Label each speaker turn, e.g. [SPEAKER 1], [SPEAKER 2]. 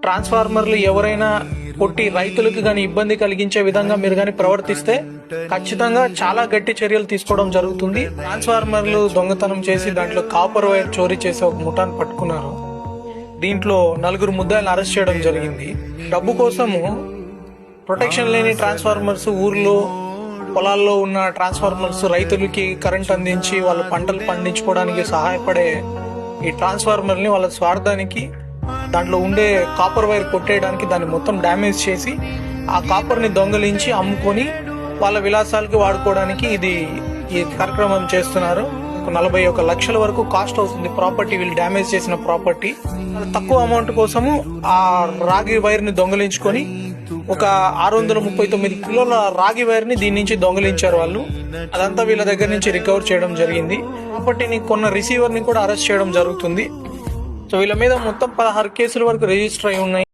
[SPEAKER 1] ట్రాన్స్ఫార్మర్లు ఎవరైనా కొట్టి రైతులకు కానీ ఇబ్బంది కలిగించే విధంగా మీరు కానీ ప్రవర్తిస్తే ఖచ్చితంగా చాలా గట్టి చర్యలు తీసుకోవడం జరుగుతుంది. ట్రాన్స్ఫార్మర్లు దొంగతనం చేసి దాంట్లో కాపర్ వైర్ చోరీ చేసి ఒక ముఠాను పట్టుకున్నారు. దీంట్లో 4 ముద్దాయిలను అరెస్ట్ చేయడం జరిగింది. డబ్బు కోసము ప్రొటెక్షన్ లేని ట్రాన్స్ఫార్మర్స్, ఊర్లో పొలాల్లో ఉన్న ట్రాన్స్ఫార్మర్స్ రైతులకి కరెంట్ అందించి వాళ్ళ పంటలు పండించుకోవడానికి సహాయపడే ఈ ట్రాన్స్ఫార్మర్ని వాళ్ళ స్వార్థానికి దాంట్లో ఉండే కాపర్ వైర్ కొట్టేయడానికి దాన్ని మొత్తం డ్యామేజ్ చేసి ఆ కాపర్ని దొంగలించి అమ్ముకొని వాళ్ళ విలాసాలకి వాడుకోవడానికి ఈ కార్యక్రమం చేస్తున్నారు. 41 లక్షల వరకు కాస్ట్ అవుతుంది ప్రాపర్టీ, వీళ్ళు డ్యామేజ్ చేసిన ప్రాపర్టీ. తక్కువ అమౌంట్ కోసము ఆ రాగి వైర్ ని దొంగలించుకొని ఒక 639 కిలోల రాగి వైర్ ని దీని నుంచి దొంగలించారు వాళ్ళు. అదంతా వీళ్ళ దగ్గర నుంచి రికవర్ చేయడం జరిగింది. ప్రాపర్టీని కొన్న రిసీవర్ ని కూడా అరెస్ట్ చేయడం జరుగుతుంది. సో వీళ్ళ మీద మొత్తం 16 కేసుల వరకు రిజిస్టర్ అయి ఉన్నాయి.